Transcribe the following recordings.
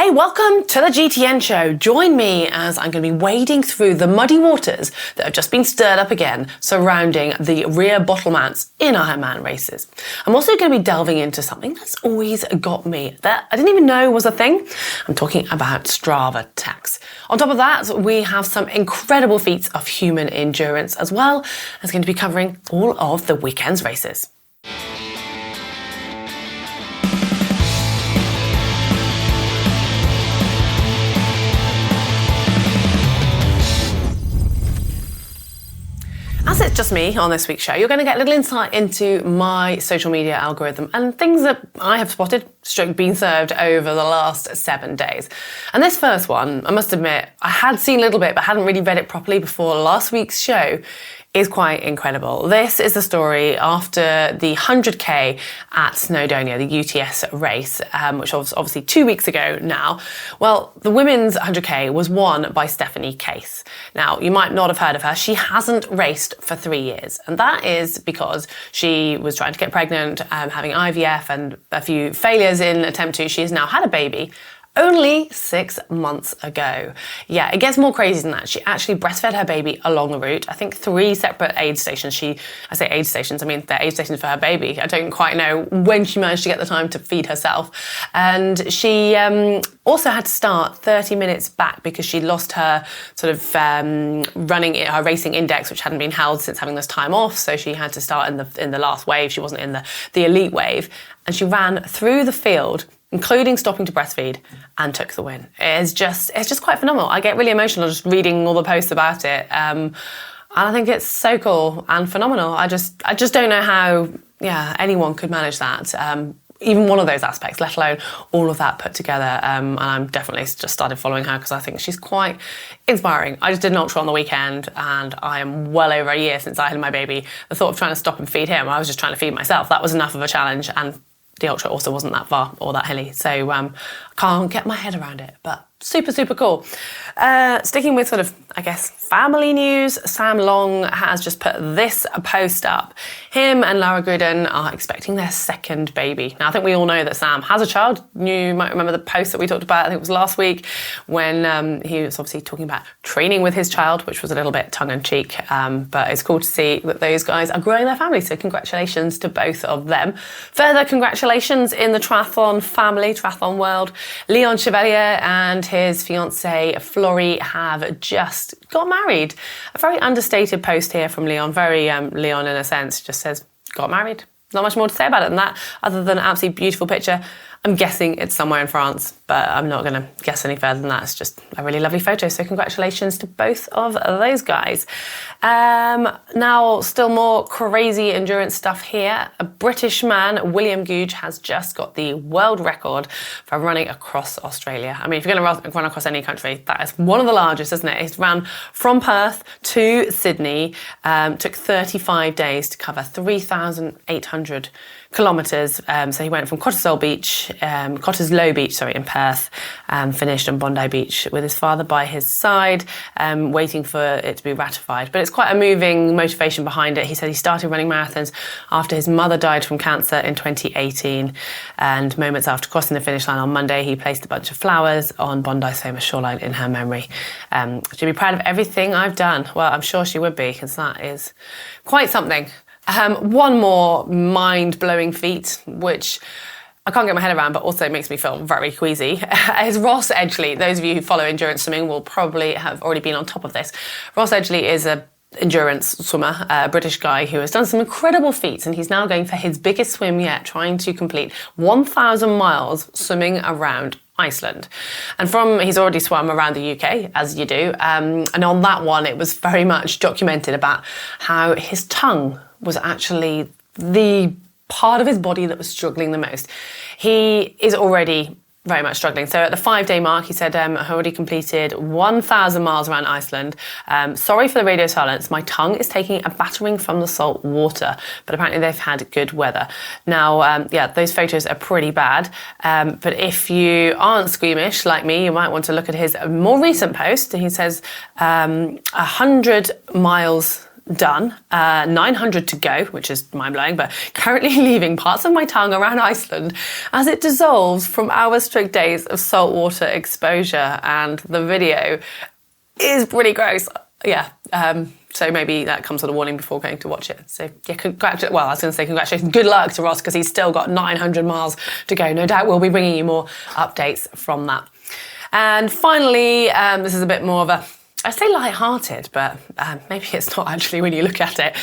Hey, welcome to the GTN Show. Join me as I'm going to be wading through the muddy waters that have just been stirred up again surrounding the rear bottle mounts in Ironman races. I'm also going to be delving into something that's always got me that I didn't even know was a thing. I'm talking about Strava Tax. On top of that, we have some incredible feats of human endurance, as well as going to be covering all of the weekend's races. As it's just me on this week's show, you're going to get a little insight into my social media algorithm and things that I have spotted, been served over the last 7 days. And this first one, I must admit, I had seen a little bit, but hadn't really read it properly before last week's show, is quite incredible. This is the story after the 100k at Snowdonia, the UTS race, which was obviously 2 weeks ago now. Well, the women's 100k was won by Stephanie Case. Now, you might not have heard of her. She hasn't raced for 3 years, and that is because she was trying to get pregnant, having IVF and a few failures in attempt to. She has now had a baby only 6 months ago. Yeah, it gets more crazy than that. She actually breastfed her baby along the route. I think 3 separate aid stations. I say aid stations, I mean they're aid stations for her baby. I don't quite know when she managed to get the time to feed herself. And she also had to start 30 minutes back because she lost her sort of her racing index, which hadn't been held since having this time off. So she had to start in the last wave. She wasn't in the elite wave. And she ran through the field, including stopping to breastfeed, and took the win. It's just quite phenomenal. I get really emotional just reading all the posts about it. And I think it's so cool and phenomenal. I just don't know how, anyone could manage that. Even one of those aspects, let alone all of that put together. And I'm definitely just started following her because I think she's quite inspiring. I just did an ultra on the weekend and I am well over a year since I had my baby. The thought of trying to stop and feed him, I was just trying to feed myself. That was enough of a challenge, and the ultra also wasn't that far or that hilly. So I can't get my head around it, but super, super cool. Sticking with sort of, I guess, family news, Sam Long has just put this post up. Him and Lara Gruden are expecting their second baby. Now, I think we all know that Sam has a child. You might remember the post that we talked about, I think it was last week, when he was obviously talking about training with his child, which was a little bit tongue-in-cheek. But it's cool to see that those guys are growing their family. So congratulations to both of them. Further congratulations in the triathlon family, triathlon world. Leon Chevalier and his fiancée Flori have just got married. A very understated post here from Leon, very Leon in a sense, just says, got married. Not much more to say about it than that, other than an absolutely beautiful picture. I'm guessing it's somewhere in France, but I'm not going to guess any further than that. It's just a really lovely photo. So congratulations to both of those guys. Now, still more crazy endurance stuff here. A British man, William Googe, has just got the world record for running across Australia. I mean, if you're going to run across any country, that is one of the largest, isn't it? He's ran from Perth to Sydney, took 35 days to cover 3,800 kilometres. So he went from Cottesloe Beach in Perth, and finished on Bondi Beach with his father by his side, waiting for it to be ratified. But it's quite a moving motivation behind it. He said he started running marathons after his mother died from cancer in 2018, and moments after crossing the finish line on Monday, he placed a bunch of flowers on Bondi's famous shoreline in her memory. She'd be proud of everything I've done. Well, I'm sure she would be, because that is quite something. One more mind-blowing feat, which I can't get my head around, but also makes me feel very queasy, is Ross Edgley. Those of you who follow endurance swimming will probably have already been on top of this. Ross Edgley is an endurance swimmer, a British guy who has done some incredible feats, and he's now going for his biggest swim yet, trying to complete 1,000 miles swimming around Iceland. And he's already swum around the UK, as you do, and on that one it was very much documented about how his tongue was actually the part of his body that was struggling the most. He is already very much struggling. So at the 5-day mark, he said, I already completed 1,000 miles around Iceland. Sorry for the radio silence. My tongue is taking a battering from the salt water, but apparently they've had good weather. Now, those photos are pretty bad. But if you aren't squeamish like me, you might want to look at his more recent post. He says 100 miles done, 900 to go, which is mind-blowing, but currently leaving parts of my tongue around Iceland as it dissolves from our strict days of saltwater exposure. And the video is pretty gross. Yeah. So maybe that comes with a warning before going to watch it. So yeah, congratulations. Good luck to Roth, because he's still got 900 miles to go. No doubt we'll be bringing you more updates from that. And finally, this is a bit more of a, I say light-hearted, but maybe it's not actually when you look at it.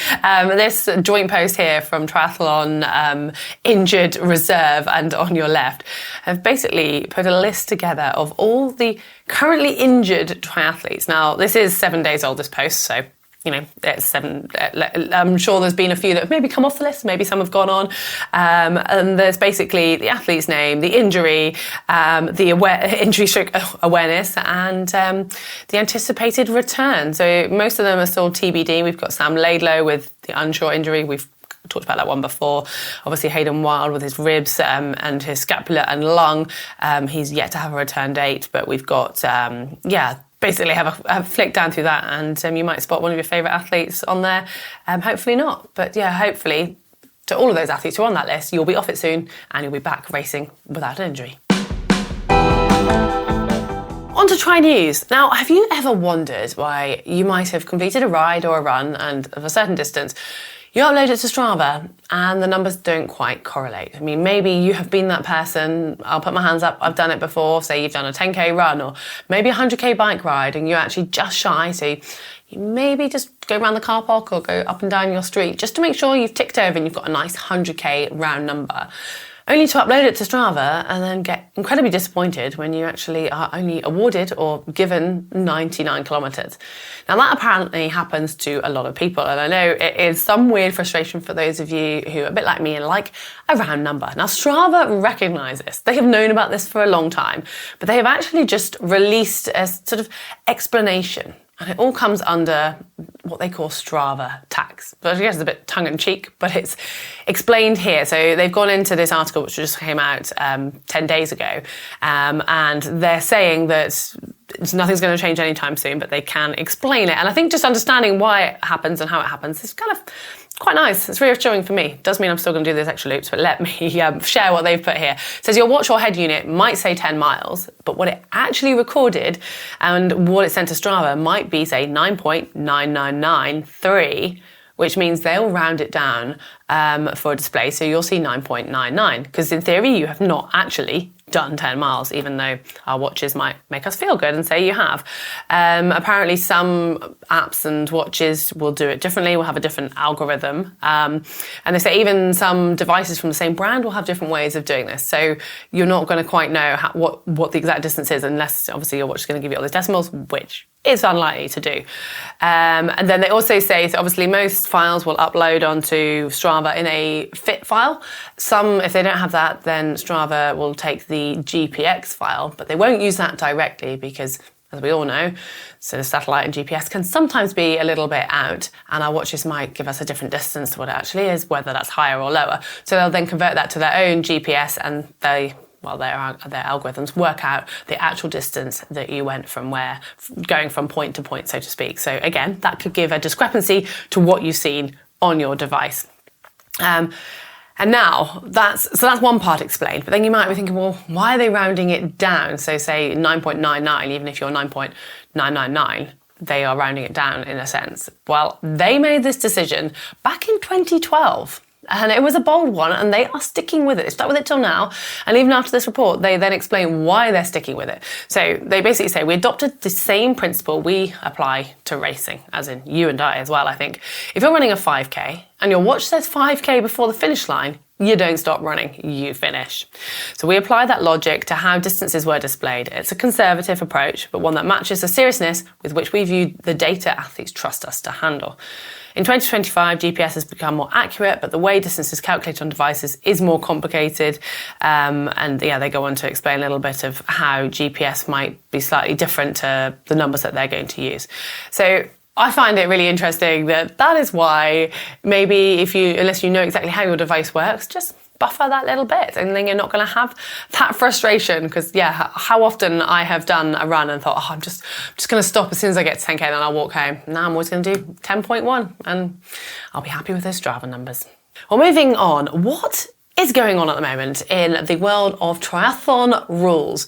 This joint post here from Triathlon Injured Reserve and On Your Left have basically put a list together of all the currently injured triathletes. Now, this is 7 days old, this post, so it's 7. I'm sure there's been a few that have maybe come off the list. Maybe some have gone on. And there's basically the athlete's name, the injury, the injury stroke awareness, and the anticipated return. So most of them are still TBD. We've got Sam Laidlow with the unsure injury. We've talked about that one before. Obviously, Hayden Wild with his ribs and his scapula and lung. He's yet to have a return date, but we've got, basically have a flick down through that, and you might spot one of your favourite athletes on there. Hopefully not. But yeah, hopefully to all of those athletes who are on that list, you'll be off it soon and you'll be back racing without an injury. On to Tri News. Now, have you ever wondered why you might have completed a ride or a run and of a certain distance, you upload it to Strava and the numbers don't quite correlate? I mean, maybe you have been that person. I'll put my hands up. I've done it before. Say you've done a 10K run or maybe a 100K bike ride and you're actually just shy. So you maybe just go around the car park or go up and down your street just to make sure you've ticked over and you've got a nice 100K round number. Only to upload it to Strava and then get incredibly disappointed when you actually are only awarded or given 99 kilometres. Now that apparently happens to a lot of people, and I know it is some weird frustration for those of you who are a bit like me and like a round number. Now Strava recognise this. They have known about this for a long time, but they have actually just released a sort of explanation. And it all comes under what they call Strava Tax. But I guess it's a bit tongue-in-cheek, but it's explained here. So they've gone into this article, which just came out 10 days ago, and they're saying that nothing's going to change anytime soon, but they can explain it. And I think just understanding why it happens and how it happens is kind of quite nice. It's reassuring for me. It does mean I'm still going to do those extra loops, but let me share what they've put here. It says your watch or head unit might say 10 miles, but what it actually recorded and what it sent to Strava might be, say, 9.9993, which means they'll round it down for a display. So you'll see 9.99, because in theory, you have not actually done 10 miles, even though our watches might make us feel good and say you have. Apparently some apps and watches will do it differently, will have a different algorithm. And they say even some devices from the same brand will have different ways of doing this. So you're not going to quite know what the exact distance is unless obviously your watch is going to give you all those decimals, which is unlikely to do. And then they also say, so obviously most files will upload onto Strava in a fit file. Some, if they don't have that, then Strava will take the GPX file, but they won't use that directly because, as we all know, so the satellite and GPS can sometimes be a little bit out, and our watches might give us a different distance to what it actually is, whether that's higher or lower. So they'll then convert that to their own GPS, and their algorithms work out the actual distance that you went from going from point to point, so to speak. So again, that could give a discrepancy to what you've seen on your device. And now that's one part explained, but then you might be thinking, well, why are they rounding it down? So say 9.99, even if you're 9.999, they are rounding it down in a sense. Well, they made this decision back in 2012. And it was a bold one, and they are sticking with it. They stuck with it till now. And even after this report, they then explain why they're sticking with it. So they basically say, we adopted the same principle we apply to racing, as in you and I as well, I think. If you're running a 5K and your watch says 5K before the finish line, you don't stop running, you finish. So we apply that logic to how distances were displayed. It's a conservative approach, but one that matches the seriousness with which we view the data athletes trust us to handle. In 2025, GPS has become more accurate, but the way distance is calculated on devices is more complicated. They go on to explain a little bit of how GPS might be slightly different to the numbers that they're going to use. So I find it really interesting that is why maybe unless you know exactly how your device works, just buffer that little bit, and then you're not going to have that frustration. Because how often I have done a run and thought, I'm just going to stop as soon as I get to 10k, then I'll walk home. Now I'm always going to do 10.1, and I'll be happy with those Strava numbers. Well, moving on, what is going on at the moment in the world of triathlon rules?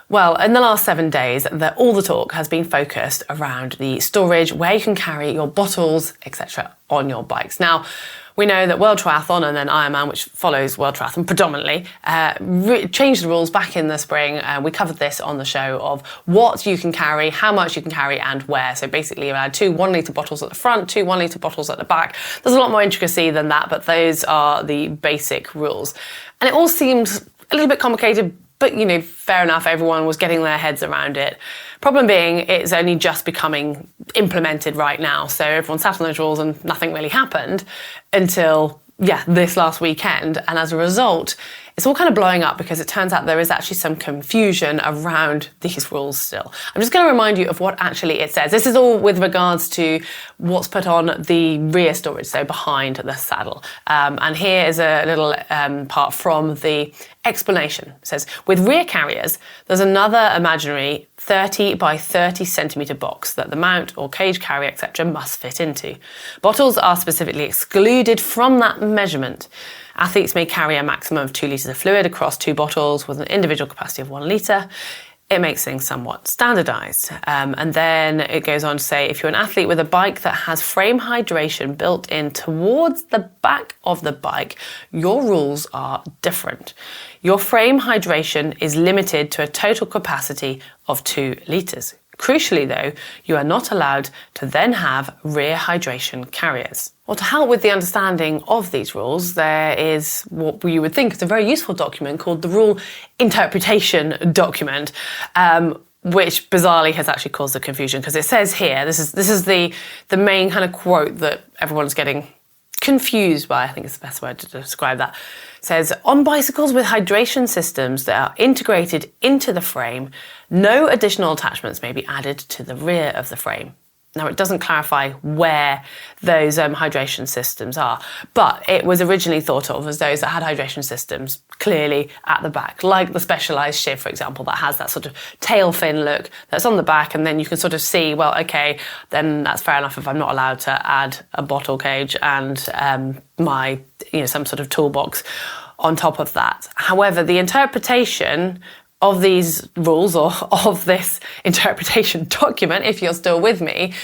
Well, in the last 7 days, all the talk has been focused around the storage, where you can carry your bottles, etc. on your bikes. Now, we know that World Triathlon and then Ironman, which follows World Triathlon predominantly, changed the rules back in the spring. We covered this on the show of what you can carry, how much you can carry, and where. So basically, you had 2 1-litre bottles at the front, 2 1-litre bottles at the back. There's a lot more intricacy than that, but those are the basic rules. And it all seemed a little bit complicated, but, fair enough, everyone was getting their heads around it. Problem being, it's only just becoming implemented right now. So everyone sat on those rules and nothing really happened until, this last weekend. And as a result, it's all kind of blowing up because it turns out there is actually some confusion around these rules still. I'm just going to remind you of what actually it says. This is all with regards to what's put on the rear storage, so behind the saddle. And here is a little part from the explanation. It says, with rear carriers, there's another imaginary 30 by 30 centimetre box that the mount or cage carrier, etc. must fit into. Bottles are specifically excluded from that measurement. Athletes may carry a maximum of 2 litres of fluid across 2 bottles with an individual capacity of 1 litre. It makes things somewhat standardised. And then it goes on to say, if you're an athlete with a bike that has frame hydration built in towards the back of the bike, your rules are different. Your frame hydration is limited to a total capacity of 2 litres. Crucially though, you are not allowed to then have rear hydration carriers. Well, to help with the understanding of these rules, there is what you would think is a very useful document called the Rule Interpretation Document, which bizarrely has actually caused the confusion because it says here, this is the main kind of quote that everyone's getting confused by, I think is the best word to describe that. It says, on bicycles with hydration systems that are integrated into the frame, no additional attachments may be added to the rear of the frame. Now, it doesn't clarify where those hydration systems are, but it was originally thought of as those that had hydration systems clearly at the back, like the Specialized Shiv, for example, that has that sort of tail fin look that's on the back, and then you can sort of see, well, okay, then that's fair enough if I'm not allowed to add a bottle cage and my, some sort of toolbox on top of that. However, the interpretation of these rules, or of this interpretation document, if you're still with me,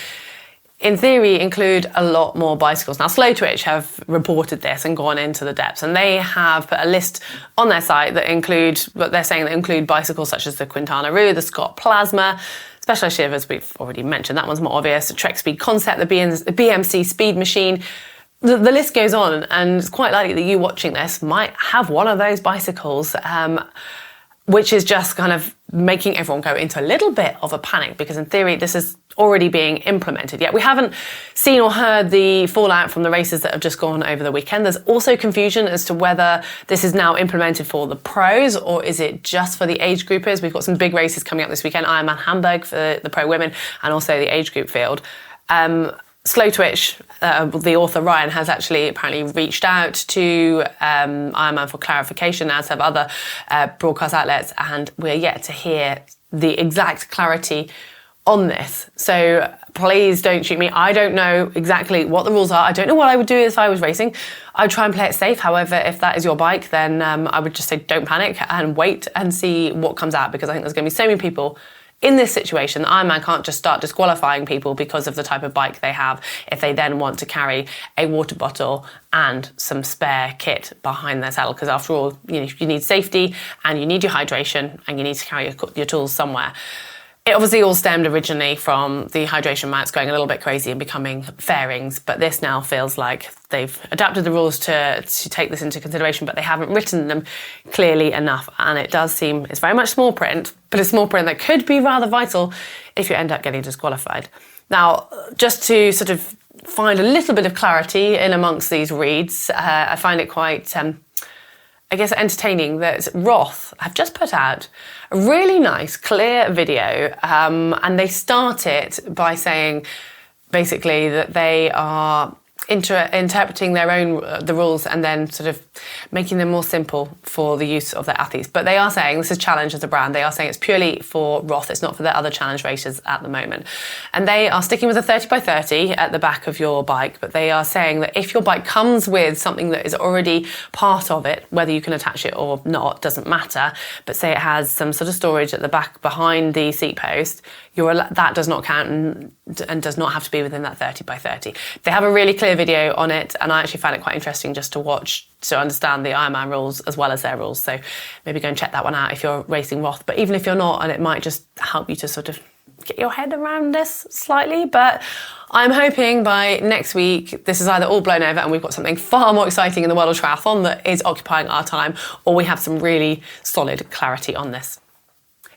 in theory include a lot more bicycles. Now, Slow Twitch have reported this and gone into the depths, and they have put a list on their site that include, what they're saying that include bicycles such as the Quintana Roo, the Scott Plasma, Specialized Shiv, as we've already mentioned, that one's more obvious, the Trek Speed Concept, the BMC Speed Machine. The list goes on, and it's quite likely that you watching this might have one of those bicycles, which is just kind of making everyone go into a little bit of a panic, because in theory this is already being implemented. Yet we haven't seen or heard the fallout from the races that have just gone over the weekend. There's also confusion as to whether this is now implemented for the pros or is it just for the age groupers. We've got some big races coming up this weekend, Ironman Hamburg for the pro women and also the age group field. Slow Twitch, the author Ryan, has actually apparently reached out to Ironman for clarification, as have other broadcast outlets, and we're yet to hear the exact clarity on this. So please don't shoot me. I don't know exactly what the rules are. I don't know what I would do if I was racing. I would try and play it safe. However, if that is your bike, then I would just say don't panic and wait and see what comes out, because I think there's going to be so many people in this situation, Ironman can't just start disqualifying people because of the type of bike they have if they then want to carry a water bottle and some spare kit behind their saddle, because after all, you need safety and you need your hydration and you need to carry your tools somewhere. It obviously all stemmed originally from the hydration mounts going a little bit crazy and becoming fairings, but this now feels like they've adapted the rules to take this into consideration, but they haven't written them clearly enough. And it does seem, it's very much small print, but it's small print that could be rather vital if you end up getting disqualified. Now, just to sort of find a little bit of clarity in amongst these reads, I find it quite entertaining that Roth have just put out a really nice, clear video, and they start it by saying basically that they are interpreting their own the rules and then sort of making them more simple for the use of their athletes. But they are saying, this is Challenge as a brand, they are saying it's purely for Roth, it's not for the other challenge races at the moment. And they are sticking with a 30 by 30 at the back of your bike, but they are saying that if your bike comes with something that is already part of it, whether you can attach it or not, doesn't matter, but say it has some sort of storage at the back behind the seat post, that does not count and does not have to be within that 30 by 30. They have a really clear video on it, and I actually found it quite interesting just to watch, to understand the Ironman rules as well as their rules. So maybe go and check that one out if you're racing Roth. But even if you're not, and it might just help you to sort of get your head around this slightly. But I'm hoping by next week, this is either all blown over and we've got something far more exciting in the world of triathlon that is occupying our time, or we have some really solid clarity on this.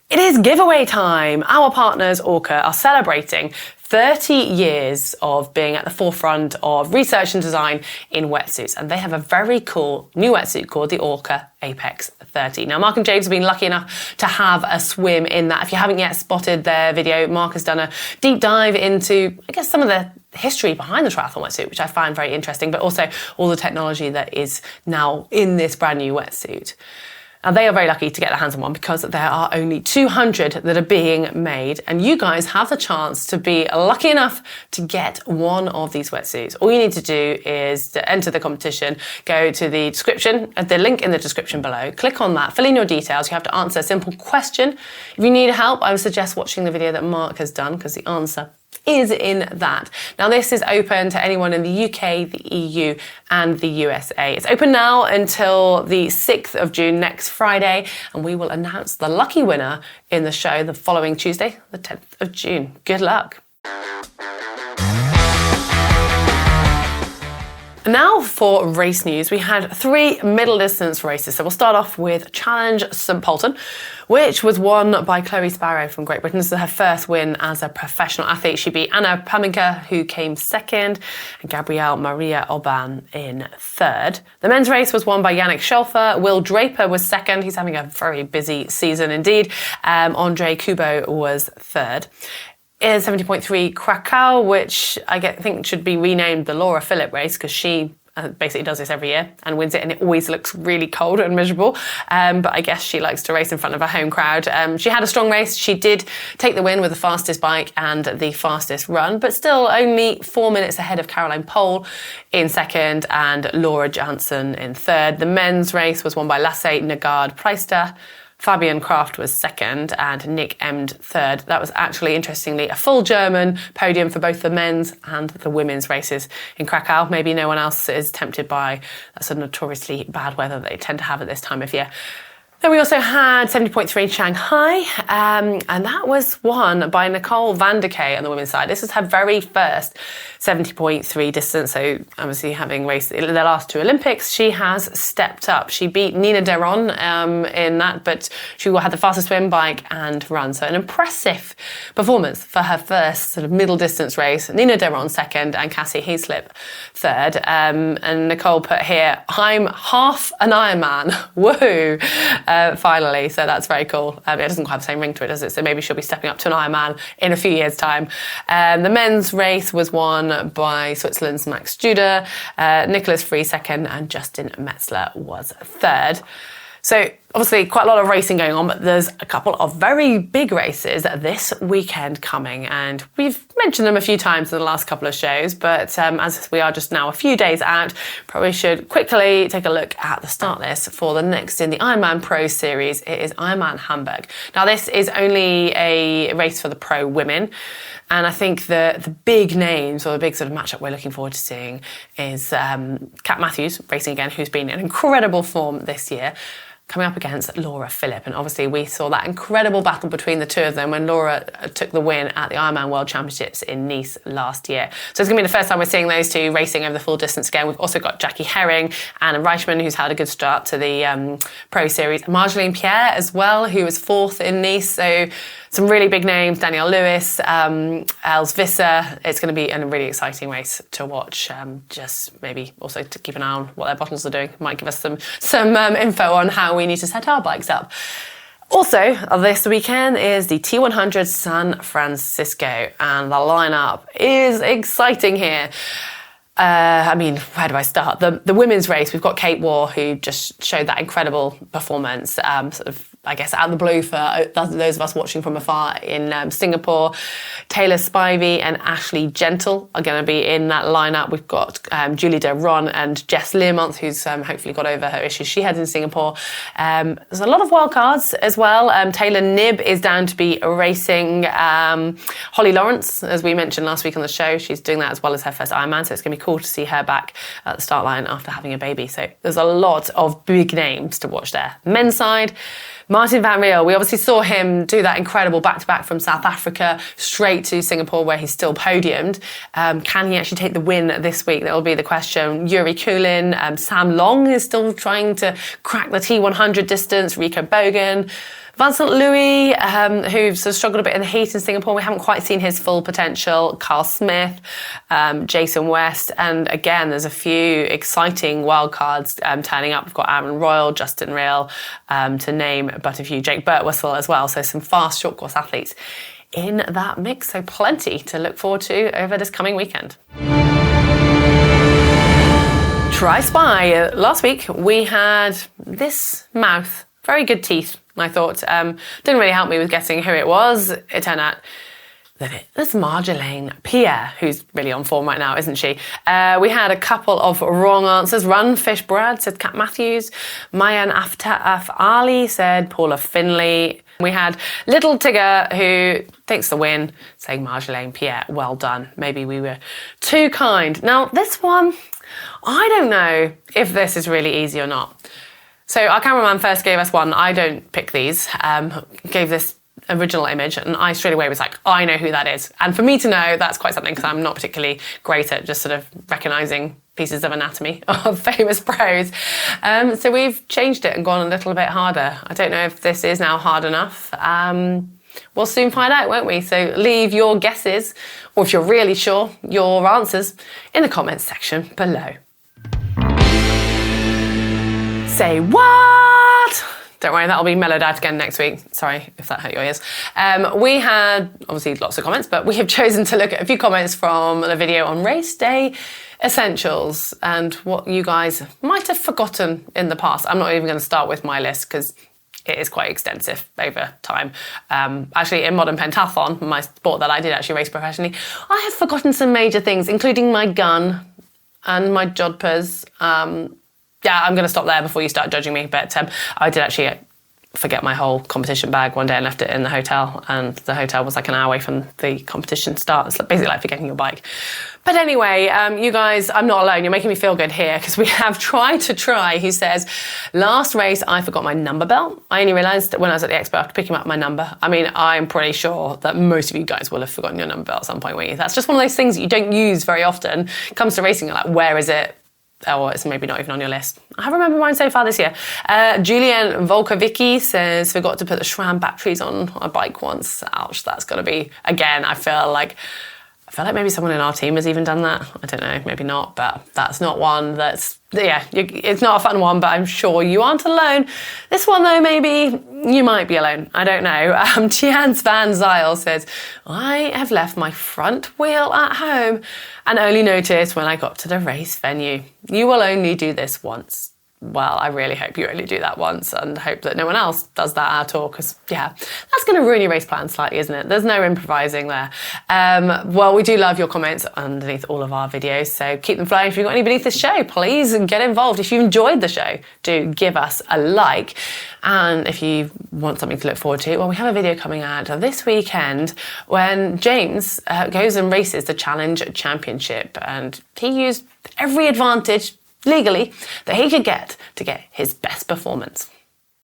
It is giveaway time. Our partners, Orca, are celebrating 30 years of being at the forefront of research and design in wetsuits. And they have a very cool new wetsuit called the Orca Apex 30. Now, Mark and James have been lucky enough to have a swim in that. If you haven't yet spotted their video, Mark has done a deep dive into, I guess, some of the history behind the triathlon wetsuit, which I find very interesting, but also all the technology that is now in this brand new wetsuit. Now, they are very lucky to get their hands on one because there are only 200 that are being made, and you guys have the chance to be lucky enough to get one of these wetsuits. All you need to do is to enter the competition, go to the description, the link in the description below, click on that, fill in your details. You have to answer a simple question. If you need help, I would suggest watching the video that Mark has done because the answer is in that. Now, this is open to anyone in the UK, the EU and the USA. It's open now until the 6th of June, next Friday, and we will announce the lucky winner in the show the following Tuesday, the 10th of June. Good luck. Now for race news. We had 3 middle distance races. So we'll start off with Challenge St Polton, which was won by Chloe Sparrow from Great Britain. This is her first win as a professional athlete. She beat Anna Paminka, who came second, and Gabrielle Maria Oban in third. The men's race was won by Yannick Scholfer. Will Draper was second. He's having a very busy season indeed. Andre Kubo was third. Is 70.3 Krakow, which I think should be renamed the Laura Philipp race because she basically does this every year and wins it, and it always looks really cold and miserable. But I guess she likes to race in front of a home crowd. She had a strong race. She did take the win with the fastest bike and the fastest run, but still only 4 minutes ahead of Caroline Pohl in second and Laura Janssen in third. The men's race was won by Lasse Nagard Preister. Fabian Kraft was second and Nick Emd third. That was actually, interestingly, a full German podium for both the men's and the women's races in Krakow. Maybe no one else is tempted by that sort of notoriously bad weather that they tend to have at this time of year. Then we also had 70.3 Shanghai, and that was won by Nicole van der Kay on the women's side. This is her very first 70.3 distance, so obviously having raced the last 2 Olympics, she has stepped up. She beat Nina Deron in that, but she had the fastest swim, bike and run. So an impressive performance for her first sort of middle distance race. Nina Deron second and Cassie Heaslip third. And Nicole put here, I'm half an Ironman. Woohoo! Finally, so that's very cool. It doesn't quite have the same ring to it, does it? So maybe she'll be stepping up to an Ironman in a few years' time. The men's race was won by Switzerland's Max Judah, Nicholas Free second, and Justin Metzler was third. So obviously quite a lot of racing going on, but there's a couple of very big races this weekend coming, and we've mentioned them a few times in the last couple of shows, but as we are just now a few days out, probably should quickly take a look at the start list for the next in the Ironman Pro Series. It is Ironman Hamburg. Now, this is only a race for the pro women, and I think the big names, or the big sort of matchup we're looking forward to seeing is Kat Matthews racing again, who's been in incredible form this year, coming up against Laura Philipp. And obviously we saw that incredible battle between the two of them when Laura took the win at the Ironman World Championships in Nice last year. So it's going to be the first time we're seeing those two racing over the full distance again. We've also got Jackie Herring, Anna Reichman, who's had a good start to the Pro Series, Marjolaine Pierre as well, who was 4th in Nice. So some really big names, Danielle Lewis, Els Visser. It's going to be a really exciting race to watch. Just maybe also to keep an eye on what their bottles are doing. Might give us some info on how we need to set our bikes up. Also, this weekend is the T100 San Francisco, and the lineup is exciting here. where do I start? The women's race, we've got Kate Waugh, who just showed that incredible performance, sort of, I guess, out of the blue for those of us watching from afar in Singapore. Taylor Spivey and Ashley Gentle are going to be in that lineup. We've got Julie de Ron and Jess Learmonth, who's hopefully got over her issues she had in Singapore. There's a lot of wild cards as well. Taylor Knibb is down to be racing. Holly Lawrence, as we mentioned last week on the show, she's doing that as well as her first Ironman, so it's going to be cool to see her back at the start line after having a baby. So there's a lot of big names to watch there. Men's side, Martin van Riel, we obviously saw him do that incredible back-to-back from South Africa straight to Singapore, where he's still podiumed. Can he actually take the win this week? That will be the question. Yuri Kulin, Sam Long is still trying to crack the T100 distance. Rico Bogan, Vincent Louis, who sort of struggled a bit in the heat in Singapore. We haven't quite seen his full potential. Carl Smith, Jason West. And again, there's a few exciting wildcards turning up. We've got Aaron Royal, Justin Real, to name but a few. Jake Birtwistle as well. So some fast short course athletes in that mix. So plenty to look forward to over this coming weekend. Try Spy. Last week, we had this mouth. Very good teeth, I thought. Didn't really help me with guessing who it was. It turned out that it was Marjolaine Pierre, who's really on form right now, isn't she? We had a couple of wrong answers. Run Fish Brad said Kat Matthews. Mayan Aftaf Ali said Paula Finley. We had Little Tigger, who takes the win, saying Marjolaine Pierre. Well done. Maybe we were too kind. Now, this one, I don't know if this is really easy or not. So our cameraman first gave us one. I don't pick these. Gave this original image, and I straight away was like, I know who that is. And for me to know, that's quite something, because I'm not particularly great at just sort of recognising pieces of anatomy of famous pros. So we've changed it and gone a little bit harder. I don't know if this is now hard enough. We'll soon find out, won't we? So leave your guesses, or if you're really sure, your answers in the comments section below. Say what? Don't worry, that'll be mellowed out again next week. Sorry if that hurt your ears. We had, obviously, lots of comments, but we have chosen to look at a few comments from the video on race day essentials and what you guys might have forgotten in the past. I'm not even going to start with my list because it is quite extensive over time. Actually, in modern pentathlon, my sport that I did actually race professionally, I have forgotten some major things, including my gun and my jodhpurs. Yeah, I'm going to stop there before you start judging me. But I did actually forget my whole competition bag one day and left it in the hotel. And the hotel was like an hour away from the competition start. It's basically like forgetting your bike. But anyway, you guys, I'm not alone. You're making me feel good here because we have Tried to Try, who says, last race, I forgot my number belt. I only realised when I was at the expo after picking up my number. I mean, I'm pretty sure that most of you guys will have forgotten your number belt at some point, won't you? That's just one of those things that you don't use very often. It comes to racing, you're like, where is it? Or it's maybe not even on your list. I have remembered mine so far this year. Julian Volkovicki says, forgot to put the SRAM batteries on a bike once. Ouch, that's got to be, again, I feel like maybe someone in our team has even done that. I don't know, maybe not, but that's not one that's, yeah, it's not a fun one, but I'm sure you aren't alone. This one, though, maybe you might be alone. I don't know. Tians Van Zyl says, I have left my front wheel at home and only noticed when I got to the race venue. You will only do this once. Well, I really hope you only do that once and hope that no one else does that at all, because, yeah, that's going to ruin your race plan slightly, isn't it? There's no improvising there. Well, we do love your comments underneath all of our videos, so keep them flowing. If you've got any beneath this show, please get involved. If you enjoyed the show, do give us a like. And if you want something to look forward to, well, we have a video coming out this weekend when James goes and races the Challenge Championship, and he used every advantage legally that he could get to get his best performance.